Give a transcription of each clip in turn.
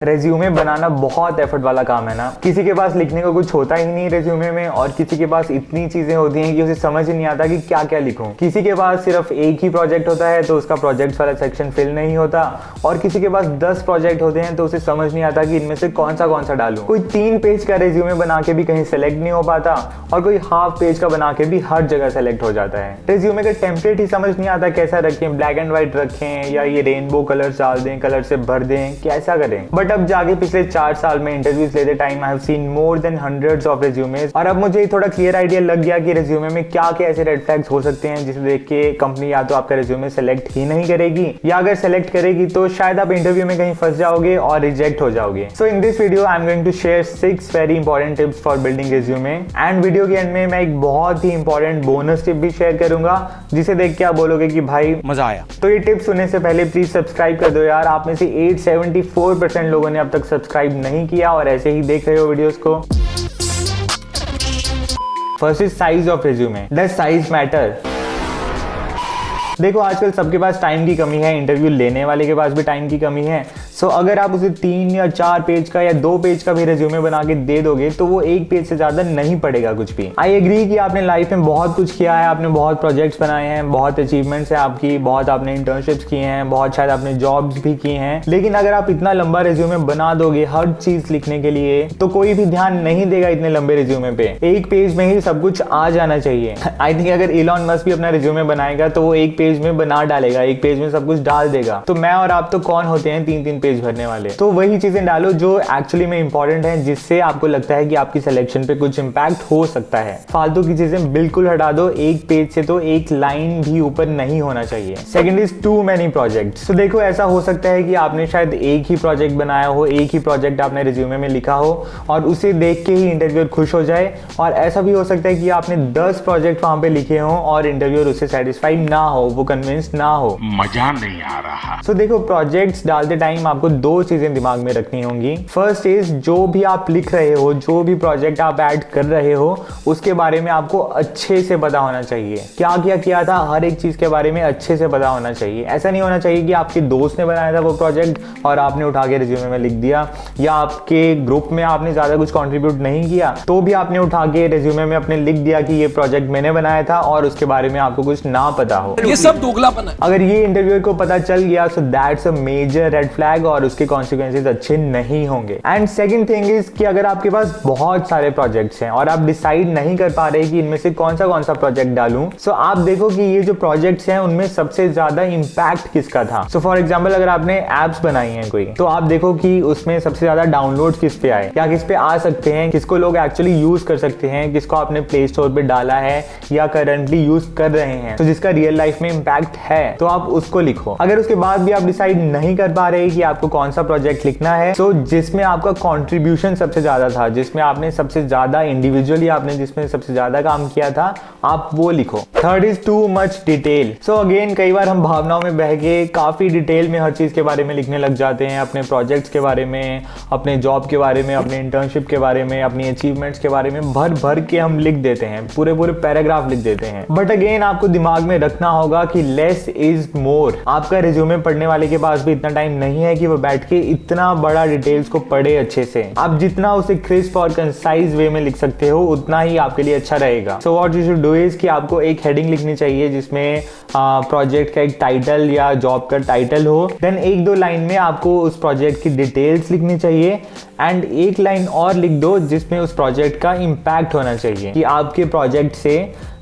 Resume बनाना बहुत effort वाला काम है ना। किसी के पास लिखने को कुछ होता ही नहीं रेज्यूमे में, और किसी के पास इतनी चीजें होती हैं कि उसे समझ ही नहीं आता कि क्या क्या लिखूं। किसी के पास सिर्फ एक ही प्रोजेक्ट होता है तो उसका प्रोजेक्ट वाला सेक्शन फिल नहीं होता, और किसी के पास 10 प्रोजेक्ट होते हैं तो उसे समझ नहीं आता कि इनमें से कौन सा डालूं। कोई 3 पेज का रेज्यूमे बना के भी कहीं सेलेक्ट नहीं हो पाता, और कोई हाफ पेज का बना के भी हर जगह सेलेक्ट हो जाता है। रेज्यूमे का टेम्पलेट ही समझ नहीं आता कैसा रखें, ब्लैक एंड व्हाइट रखें या ये रेनबो कलर्स डाल दें, कलर से भर दें, कैसा करें। बट अब जाके पिछले 4 साल में इंटरव्यूज लेते time I have seen more than hundreds of resumes, और अब मुझे थोड़ा क्लियर आइडिया लग गया कि रेज्यूमे में क्या क्या ऐसे रेड फ्लैग्स हो सकते हैं जिसे देख के कंपनी या तो आपका रेज्यूमे सेलेक्ट ही नहीं करेगी, या अगर सेलेक्ट करेगी तो शायद आप इंटरव्यू में कहीं फंस जाओगे और रिजेक्ट हो जाओगे। So in this video I am going to share 6 very important tips for building resume, and video के एंड में मैं एक बहुत ही इंपॉर्टेंट बोनस टिप भी शेयर करूंगा जिसे देख के आप बोलोगे कि भाई मजा आया। तो ये टिप्स सुनने से पहले प्लीज सब्सक्राइब कर दो यार। आप में से 874% लोगों ने अब तक सब्सक्राइब नहीं किया और ऐसे ही देख रहे हो वीडियोस को। First is size of resume. Does size matter? देखो आजकल सबके पास टाइम की कमी है, इंटरव्यू लेने वाले के पास भी टाइम की कमी है। सो अगर आप उसे 3 या 4 पेज का या 2 पेज का भी रेज्यूमे बना के दे दोगे तो वो 1 पेज से ज्यादा नहीं पड़ेगा कुछ भी। आई एग्री कि आपने लाइफ में बहुत कुछ किया है, आपने बहुत प्रोजेक्ट्स बनाए हैं, बहुत अचीवमेंट्स है आपकी, बहुत आपने इंटर्नशिप्स किए हैं, बहुत शायद आपने जॉब्स भी किए हैं, लेकिन अगर आप इतना लंबा रेज्यूमे बना दोगे हर चीज लिखने के लिए तो कोई भी ध्यान नहीं देगा इतने लंबे रेज्यूमे पे। 1 पेज में ही सब कुछ आ जाना चाहिए। आई थिंक अगर इलॉन मस्क भी अपना रेज्यूमे बनाएगा तो वो 1 पेज में बना डालेगा, 1 पेज में सब कुछ डाल देगा। तो मैं और आप तो कौन होते हैं 3-3 पेज भरने वाले। तो वही चीजें डालो जो एक्चुअली में इंपॉर्टेंट है, जिससे आपको लगता है कि आपकी सिलेक्शन पे कुछ इंपैक्ट हो सकता है। फालतू की चीजें बिल्कुल हटा दो। 1 पेज से तो 1 लाइन भी ऊपर नहीं होना चाहिए। Second is too many projects. तो देखो ऐसा हो सकता है कि आपने शायद एक ही प्रोजेक्ट बनाया हो, एक ही प्रोजेक्ट आपने रिज्यूमे में लिखा हो और उसे देख के ही इंटरव्यूअर खुश हो जाए, और ऐसा भी हो सकता है कि आपने 10 प्रोजेक्ट वहां पे लिखे हो और इंटरव्यूअर उससे सेटिस्फाइड ना हो, वो कन्विंस ना हो। मजा नहीं आ रहा। तो देखो प्रोजेक्ट्स डालते टाइम आपको 2 चीजें दिमाग में रखनी होंगी। फर्स्ट इज जो भी आप लिख रहे हो, जो भी प्रोजेक्ट आप ऐड कर रहे हो, उसके बारे में आपको अच्छे से पता होना चाहिए। क्या क्या किया था, हर एक चीज के बारे में अच्छे से पता होना चाहिए। ऐसा नहीं होना चाहिए कि आपके दोस्त ने बनाया था वो प्रोजेक्ट और आपने उठा के रिज्यूमे में लिख दिया, या आपके ग्रुप में आपने ज्यादा कुछ कंट्रीब्यूट नहीं किया तो भी आपने उठा के रिज्यूमे में अपने लिख दिया कि ये प्रोजेक्ट मैंने बनाया था और उसके बारे में आपको कुछ ना पता हो। ये सब दोगलापन है। अगर ये इंटरव्यूअर को पता चल गया so that's a major red flag और उसके कॉन्सिक्वेंसेस अच्छे नहीं होंगे। एंड सेकंड थिंग इज कि अगर आपके पास बहुत सारे प्रोजेक्ट्स हैं और आप डिसाइड नहीं कर पा रहे कि इनमें से कौन सा प्रोजेक्ट डालूं, सो आप देखो कि ये जो प्रोजेक्ट्स हैं उनमें सबसे ज्यादा इंपैक्ट किसका था। सो फॉर एग्जांपल अगर आपने एप्स बनाई हैं कोई, तो आप देखो कि उसमें सबसे ज्यादा डाउनलोड किस पे आए, या किस पे आ सकते हैं, किसको लोग एक्चुअली यूज कर सकते हैं, किसको आपने प्ले स्टोर पे डाला है या करंटली यूज कर रहे हैं, तो जिसका रियल लाइफ में इंपैक्ट है तो आप उसको लिखो। अगर उसके बाद भी आप डिसाइड नहीं कर पा रहे कि आपको कौन सा प्रोजेक्ट लिखना है, तो जिसमें आपका कंट्रीब्यूशन सबसे ज्यादा था, जिसमें आपने सबसे ज्यादा इंडिविजुअली आपने जिसमें सबसे ज्यादा काम किया था, आप वो लिखो। Third is too much detail. So again कई बार हम भावनाओं में बह के काफी डिटेल में हर चीज के बारे में लिखने लग जाते हैं, अपने प्रोजेक्ट्स के बारे में, अपने जॉब के बारे में, अपने इंटर्नशिप के बारे में, अपनी अचीवमेंट्स के बारे में भर भर के हम लिख देते हैं, पूरे पैराग्राफ लिख देते हैं। बट अगेन आपको दिमाग में रखना होगा कि लेस इज मोर। आपका रिज्यूमे पढ़ने वाले के पास भी इतना टाइम नहीं है कि वो बैठ के इतना बड़ा डिटेल्स को पढ़े अच्छे से। आप जितना उसे क्रिस्प और कंसाइज वे में लिख सकते हो उतना ही आपके लिए अच्छा रहेगा। So what you should do is कि आपको एक हेडिंग लिखनी चाहिए जिसमें प्रोजेक्ट का एक टाइटल या जॉब का टाइटल हो, देन 1-2 लाइन में आपको उस प्रोजेक्ट की डिटेल्स लिखनी चाहिए, एंड 1 लाइन और लिख दो जिसमें उस प्रोजेक्ट का इंपैक्ट होना चाहिए कि आपके प्रोजेक्ट से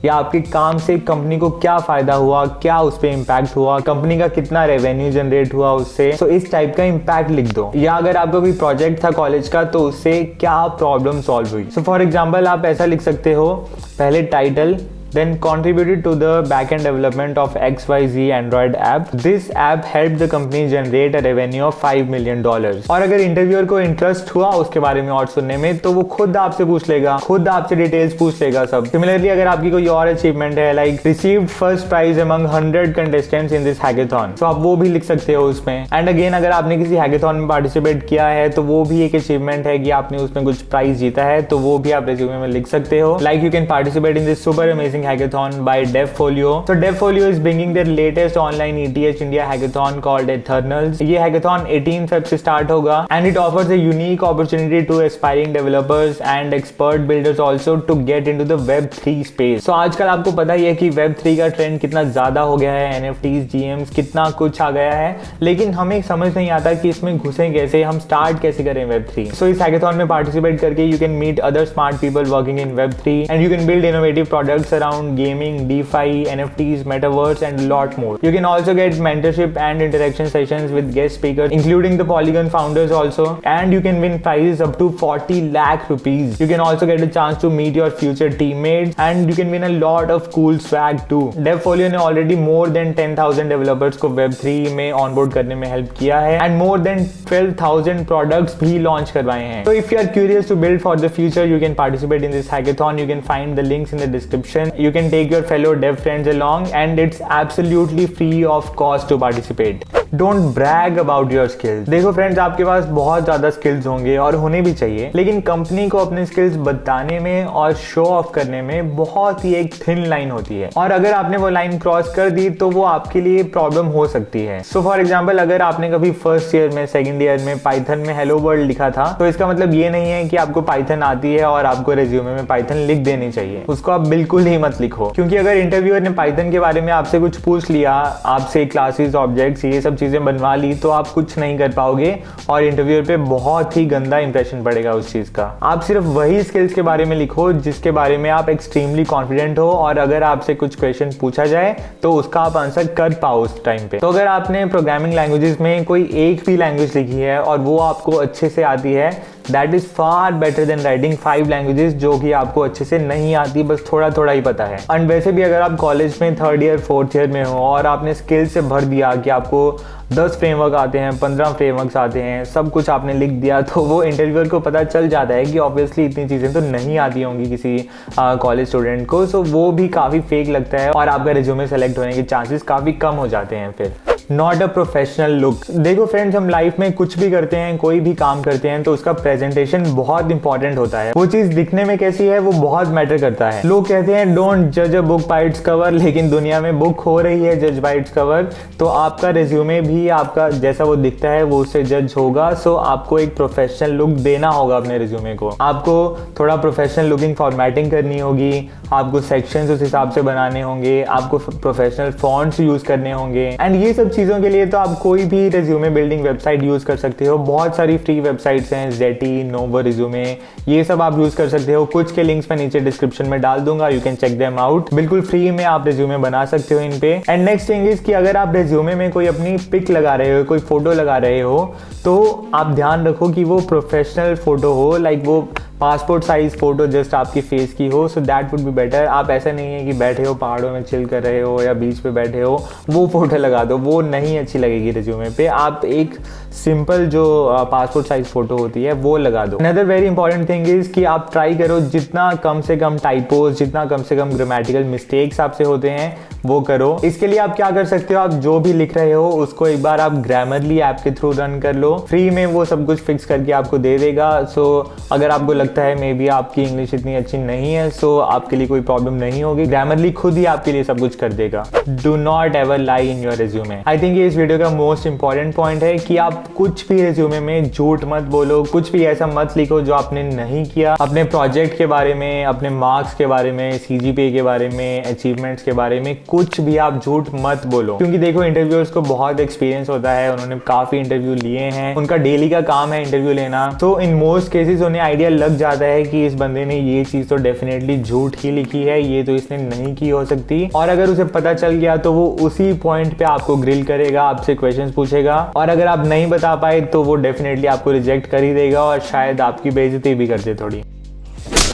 या आपके काम से कंपनी को क्या फायदा हुआ, क्या उस पे इंपैक्ट हुआ, कंपनी का कितना रेवेन्यू जनरेट हुआ उससे। सो इस टाइप का इंपैक्ट लिख दो। या अगर आपका कोई प्रोजेक्ट था कॉलेज का तो उससे क्या प्रॉब्लम सॉल्व हुई। सो फॉर एग्जांपल आप ऐसा लिख सकते हो, पहले title, then contributed to the backend development of XYZ Android app. This app helped the company generate a revenue of $5 million. और अगर इंटरव्यूअर को इंटरेस्ट हुआ उसके बारे में और सुनने में तो वो खुद आपसे पूछ लेगा, खुद आपसे डिटेल्स पूछ लेगा सब। सिमिलरली अगर आपकी कोई और अचीवमेंट है, like received first prize among 100 contestants in this hackathon, तो आप वो भी लिख सकते हो उसमें। एंड अगेन अगर आपने किसी हैकेथॉन में पार्टिसिपेट किया है तो वो भी एक अचीवमेंट है कि आपने उसमें कुछ प्राइज जीता है, तो वो भी आप रिज्यूमे में लिख सकते हो। Like you can participate in this super amazing hackathon by DevFolio. So DevFolio is bringing their latest online ETH India hackathon called Eternals. ये hackathon 18 Feb से start होगा and it offers a unique opportunity to aspiring developers and expert builders also to get into the Web3 space. So आजकल आपको पता ही है कि Web3 का trend कितना ज़्यादा हो गया है, NFTs, GMs कितना कुछ आ गया है, लेकिन हमें समझ नहीं आता कि इसमें घुसें कैसे, हम स्टार्ट कैसे करें Web3. So इस hackathon में पार्टिसिपेट करके you can meet other smart people working in Web3 and you can build innovative products around gaming, DeFi, NFTs, Metaverse and lot more. You can also get mentorship and interaction sessions with guest speakers including the Polygon founders also, and you can win prizes up to 40 lakh rupees. You can also get a chance to meet your future teammates and you can win a lot of cool swag too. DevFolio ने already more than 10,000 developers को Web3 में onboard करने में help किया है and more than 12,000 products भी launch करवाए हैं. So if you are curious to build for the future, you can participate in this hackathon. You can find the links in the description. You can take your fellow dev friends along and it's absolutely free of cost to participate. Don't brag about your skills. देखो friends, आपके पास बहुत ज़्यादा skills होंगे और होने भी चाहिए, लेकिन कंपनी को अपने स्किल्स बताने में और शो ऑफ करने में बहुत ही एक थिन लाइन होती है और अगर आपने वो लाइन क्रॉस कर दी तो वो आपके लिए प्रॉब्लम हो सकती है. सो फॉर एग्जाम्पल, अगर आपने कभी फर्स्ट ईयर में, सेकेंड ईयर में पाइथन में हेलो वर्ल्ड लिखा था तो इसका मतलब ये नहीं है कि आपको पाइथन आती है और आपको रेज्यूमे में पाइथन लिख देनी चाहिए. उसको आप बिल्कुल ही मत लिखो, क्योंकि अगर इंटरव्यूअर ने पाइथन के बारे में आपसे कुछ पूछ लिया, आपसे क्लासेस, ऑब्जेक्ट्स, ये सब चीजें बनवा ली, तो आप कुछ नहीं कर पाओगे और इंटरव्यूअर पे बहुत ही गंदा इंप्रेशन पड़ेगा उस चीज का. आप सिर्फ वही स्किल्स के बारे में लिखो जिसके बारे में आप एक्सट्रीमली कॉन्फिडेंट हो और अगर आपसे कुछ क्वेश्चन पूछा जाए तो उसका आप आंसर कर पाओ उस टाइम पे. तो अगर आपने प्रोग्रामिंग लैंग्वेजेस में कोई एक भी लैंग्वेज लिखी है और वो आपको अच्छे से आती है, that is far better than writing 5 languages जो कि आपको अच्छे से नहीं आती, बस थोड़ा थोड़ा ही पता है. एंड वैसे भी अगर आप कॉलेज में 3rd ईयर 4th ईयर में हो और आपने स्किल से भर दिया कि आपको 10 फ्रेमवर्क आते हैं, 15 फ्रेमवर्क्स आते हैं, सब कुछ आपने लिख दिया, तो वो इंटरव्यूअर को पता चल जाता है कि ऑब्वियसली इतनी चीज़ें तो नहीं आती होंगी किसी कॉलेज स्टूडेंट को. सो वो भी काफ़ी फेक लगता है और आपका रिज्यूमे सेलेक्ट होने के चांसेस काफ़ी कम हो जाते हैं. फिर नॉट अ प्रोफेशनल लुक. देखो फ्रेंड्स, हम लाइफ में कुछ भी करते हैं, कोई भी काम करते हैं, तो उसका प्रेजेंटेशन बहुत इंपॉर्टेंट होता है. वो चीज़ दिखने में कैसी है वो बहुत मैटर करता है. लोग कहते हैं डोंट जज a book by its cover, लेकिन दुनिया में बुक हो रही है जज बाय इट्स कवर, तो आपका रिज्यूमे भी आपका जैसा वो दिखता है वो उससे जज होगा. सो आपको एक प्रोफेशनल लुक देना होगा अपने रिज्यूमे को. आपको थोड़ा प्रोफेशनल लुकिंग फॉर्मेटिंग करनी होगी, आपको सेक्शंस उस हिसाब से बनाने होंगे, आपको प्रोफेशनल फॉन्ट्स यूज करने होंगे. एंड ये सब चीज़ों के लिए तो आप कोई भी रिज्यूमे बिल्डिंग वेबसाइट यूज कर सकते हो. बहुत सारी फ्री वेबसाइट्स हैं, Zeti, Novo Resume, ये सब आप यूज कर सकते हो. कुछ के लिंक्स मैं नीचे डिस्क्रिप्शन में डाल दूंगा, you can check them out. बिल्कुल फ्री में आप रिज्यूमे बना सकते हो इन पे. एंड नेक्स्ट थिंग इज कि अगर आप रिज्यूमे में कोई अपनी पिक लगा रहे हो, कोई फोटो लगा रहे हो, तो आप ध्यान रखो कि वो प्रोफेशनल फोटो हो, लाइक वो पासपोर्ट साइज फोटो जस्ट आपकी फेस की हो. So that would be better. आप ऐसा नहीं है कि बैठे हो पहाड़ों में चिल कर रहे हो या बीच पे बैठे हो, वो फोटो लगा दो, वो नहीं अच्छी लगेगी रिज्यूमे पे. आप एक सिंपल जो पासपोर्ट साइज फोटो होती है वो लगा दो. Another very important thing is कि आप ट्राई करो जितना कम से कम टाइपोज, जितना कम से कम ग्रामेटिकल मिस्टेक्स आपसे होते हैं वो करो. इसके लिए आप क्या कर सकते हो, आप जो भी लिख रहे हो उसको एक बार आप ग्रामरली ऐप के थ्रू रन कर लो. फ्री में वो सब कुछ फिक्स करके आपको दे देगा. सो अगर आपको लगता है मे बी आपकी इंग्लिश इतनी अच्छी नहीं है, सो आपके लिए कोई प्रॉब्लम नहीं होगी. ग्रामरली खुद ही आपके लिए सब कुछ कर देगा. Do not ever lie in your resume. I think ये इस वीडियो का मोस्ट इंपॉर्टेंट पॉइंट है कि आप कुछ भी रिज्यूमे में झूठ मत बोलो, कुछ भी ऐसा मत लिखो जो आपने नहीं किया. अपने प्रोजेक्ट के बारे में, अपने मार्क्स के बारे में, CGPA के बारे में, अचीवमेंट्स के बारे में कुछ भी आप झूठ मत बोलो. क्योंकि देखो इंटरव्यूअर्स को बहुत एक्सपीरियंस होता है, उन्होंने काफी इंटरव्यू लिए हैं, उनका डेली का काम है इंटरव्यू लेना. तो इन मोस्ट केसेस उन्हें आइडिया लग जाता है कि इस बंदे ने ये चीज तो डेफिनेटली झूठ ही लिखी है, ये तो इसने नहीं की हो सकती. और अगर उसे पता चल गया तो वो उसी पॉइंट पे आपको ग्रिल करेगा, आपसे क्वेश्चंस पूछेगा और अगर आप नहीं बता पाए तो वो डेफिनेटली आपको रिजेक्ट कर ही देगा और शायद आपकी बेइज्जती भी कर दे थोड़ी.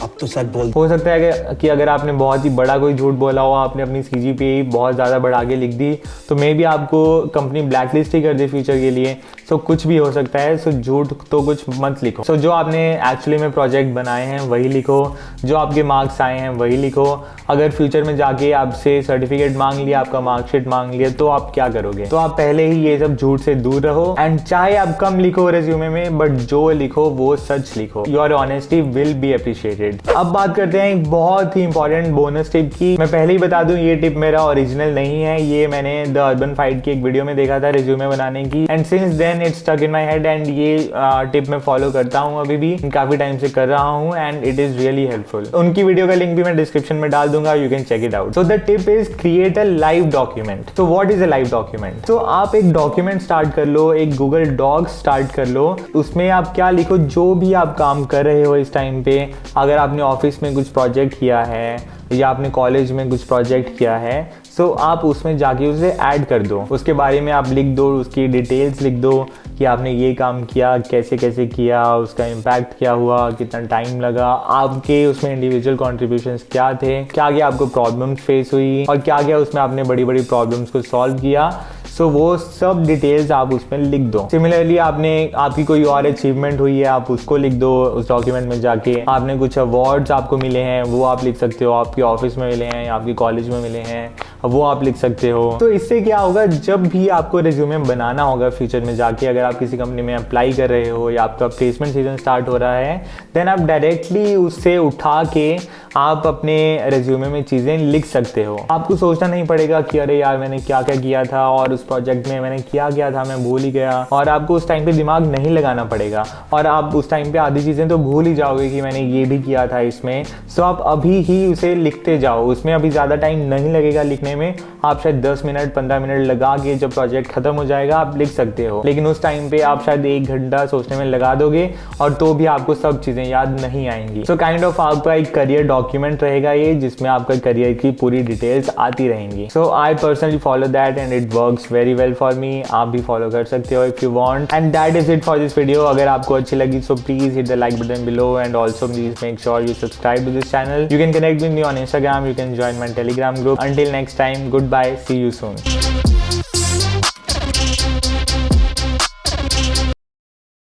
अब तो सच बोल. हो सकता है कि अगर आपने बहुत ही बड़ा कोई झूठ बोला हो, आपने अपनी CGPA बहुत ज़्यादा बढ़ा के लिख दी, तो मे बी आपको कंपनी ब्लैकलिस्ट ही कर दे फ्यूचर के लिए. सो कुछ भी हो सकता है. सो झूठ तो कुछ मत लिखो. सो जो आपने एक्चुअली में प्रोजेक्ट बनाए हैं वही लिखो, जो आपके मार्क्स आए हैं वही लिखो. अगर फ्यूचर में जाके आपसे सर्टिफिकेट मांग लिया, आपका मार्कशीट मांग लिया, तो आप क्या करोगे? तो आप पहले ही ये सब झूठ से दूर रहो. एंड चाहे आप कम लिखो रेज्यूमे में, बट जो लिखो वो सच लिखो. Your honesty will be appreciated. अब बात करते हैं एक बहुत ही इंपॉर्टेंट बोनस टिप की। मैं पहले ही बता दूं, ये टिप मेरा ओरिजिनल नहीं है, ये मैंने द अर्बन फाइट की एक वीडियो में देखा था रिज्यूमे बनाने की, and since then it stuck in my head, and ये टिप मैं फॉलो करता हूँ अभी भी, काफी टाइम से कर रहा हूँ, and it is really helpful. उनकी वीडियो का लिंक भी मैं डिस्क्रिप्शन में डाल दूंगा, you can check it out. So the tip is create a live document. So what is a live document? तो आप एक डॉक्यूमेंट स्टार्ट कर लो, एक गूगल डॉक्स स्टार्ट कर लो, उसमें आप क्या लिखो, जो भी आप काम कर रहे हो इस टाइम पे, अगर आपने ऑफिस में कुछ प्रोजेक्ट किया है या आपने कॉलेज में कुछ प्रोजेक्ट किया है, सो आप उसमें जाके उसे ऐड कर दो, उसके बारे में आप लिख दो, उसकी डिटेल्स लिख दो कि आपने ये काम किया, कैसे कैसे किया, उसका इम्पैक्ट क्या हुआ, कितना टाइम लगा, आपके उसमें इंडिविजुअल कॉन्ट्रीब्यूशंस क्या थे, क्या क्या आपको प्रॉब्लम्स फेस हुई और क्या क्या उसमें आपने बड़ी बड़ी प्रॉब्लम्स को सॉल्व किया। सो वो सब डिटेल्स आप उसमें लिख दो। सिमिलरली आपकी कोई और अचीवमेंट हुई है, आप उसको लिख दो उस डॉक्यूमेंट में जाके। आपने कुछ अवार्ड्स आपको मिले हैं, वो आप लिख सकते हो, आपके ऑफिस में मिले हैं या आपके कॉलेज में मिले हैं, वो आप लिख सकते हो। तो इससे क्या होगा, जब भी आपको रिज्यूमे बनाना होगा फ्यूचर में जाके, अगर आप किसी कंपनी में अप्लाई कर रहे हो या आपका प्लेसमेंट सीजन स्टार्ट हो रहा है, देन आप डायरेक्टली उससे उठा के आप अपने रिज्यूमे में चीज़ें लिख सकते हो। आपको सोचना नहीं पड़ेगा कि अरे यार मैंने क्या क्या किया था और उस प्रोजेक्ट में मैंने क्या किया था, मैं भूल ही गया, और आपको उस टाइम पे दिमाग नहीं लगाना पड़ेगा और आप उस टाइम पे आधी चीज़ें तो भूल ही जाओगे कि मैंने ये भी किया था इसमें। सो आप अभी ही उसे लिखते जाओ, उसमें अभी ज़्यादा टाइम नहीं लगेगा लिखने में, आप शायद 10 मिनट 15 मिनट लगा के जब प्रोजेक्ट खत्म हो जाएगा आप लिख सकते हो, लेकिन उस टाइम पे आप शायद 1 घंटा सोचने में लगा दोगे और तो भी आपको सब चीज़ें याद नहीं आएंगी। सो काइंड ऑफ आपका एक करियर डॉक्यूमेंट रहेगा ये, जिसमें आपका करियर की पूरी डिटेल्स आती रहेंगी। So I personally follow that and it works very well for me. आप भी फॉलो कर सकते हो if you want, and that is it for this video. अगर आपको अच्छी लगी so please hit the like button below, and also please make sure you subscribe to this channel. You can connect with me on Instagram. You can join my Telegram group. Until next time, goodbye. See you soon.